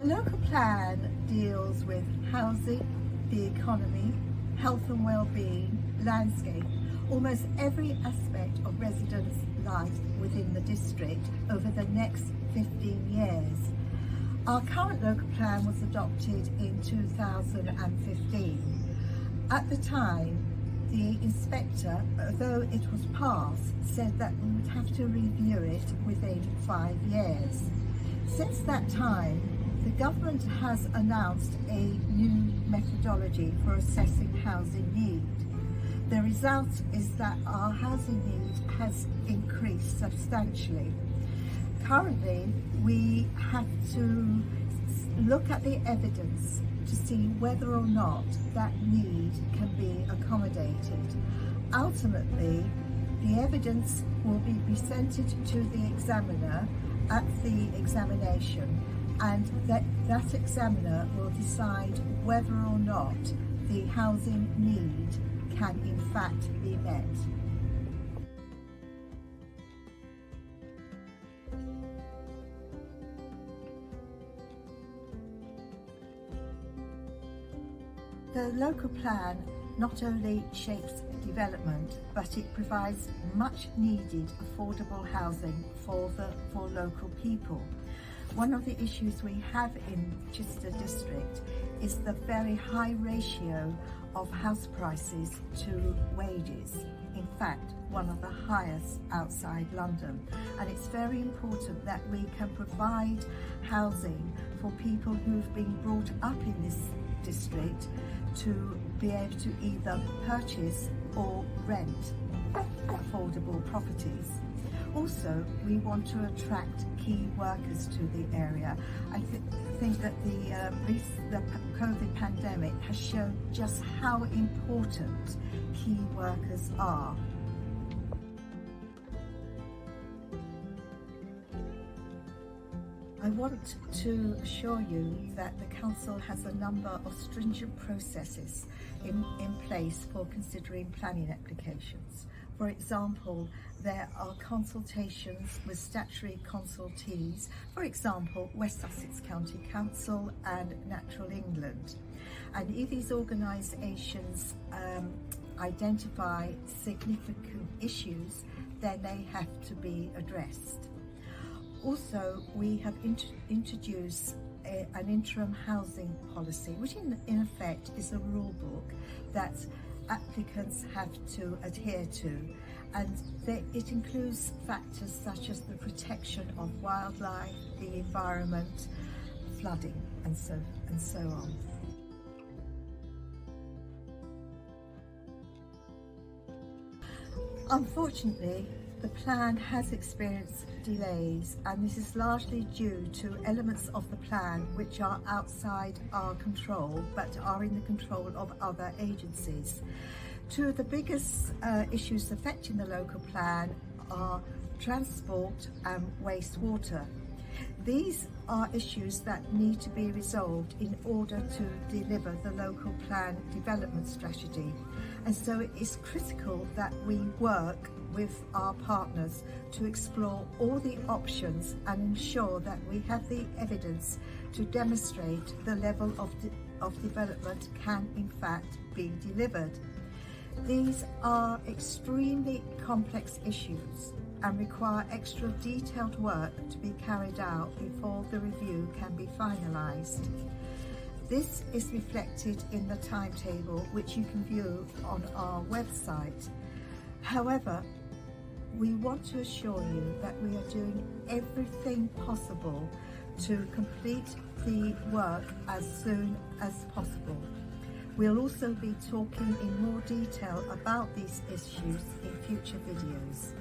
The local plan deals with housing, the economy, health and well-being, landscape, almost every aspect of residents' life within the district over the next 15 years. Our current local plan was adopted in 2015. At the time, the inspector, although it was passed, said that we would have to review it within 5 years. Since that time, the government has announced a new methodology for assessing housing need. The result is that our housing need has increased substantially. Currently, we have to look at the evidence to see whether or not that need can be accommodated. Ultimately, the evidence will be presented to the examiner at the examination, and that examiner will decide whether or not the housing need can in fact be met. The local plan not only shapes development, but it provides much needed affordable housing for local people. One of the issues we have in Chichester district is the very high ratio of house prices to wages. In fact, one of the highest outside London. And it's very important that we can provide housing for people who've been brought up in this district to be able to either purchase or rent affordable properties. Also, we want to attract key workers to the area. I think that the COVID pandemic has shown just how important key workers are. I want to assure you that the Council has a number of stringent processes in place for considering planning applications. For example, there are consultations with statutory consultees, for example, West Sussex County Council and Natural England. And if these organisations identify significant issues, then they have to be addressed. Also, we have introduced an interim housing policy, which in effect is a rule book that applicants have to adhere to, and it includes factors such as the protection of wildlife, the environment, flooding, and so on. Unfortunately, the plan has experienced delays, and this is largely due to elements of the plan which are outside our control but are in the control of other agencies. Two of the biggest issues affecting the local plan are transport and wastewater. These are issues that need to be resolved in order to deliver the local plan development strategy. And so it is critical that we work with our partners to explore all the options and ensure that we have the evidence to demonstrate the level of development can in fact be delivered. These are extremely complex issues and require extra detailed work to be carried out before the review can be finalised. This is reflected in the timetable, which you can view on our website. However, we want to assure you that we are doing everything possible to complete the work as soon as possible. We'll also be talking in more detail about these issues in future videos.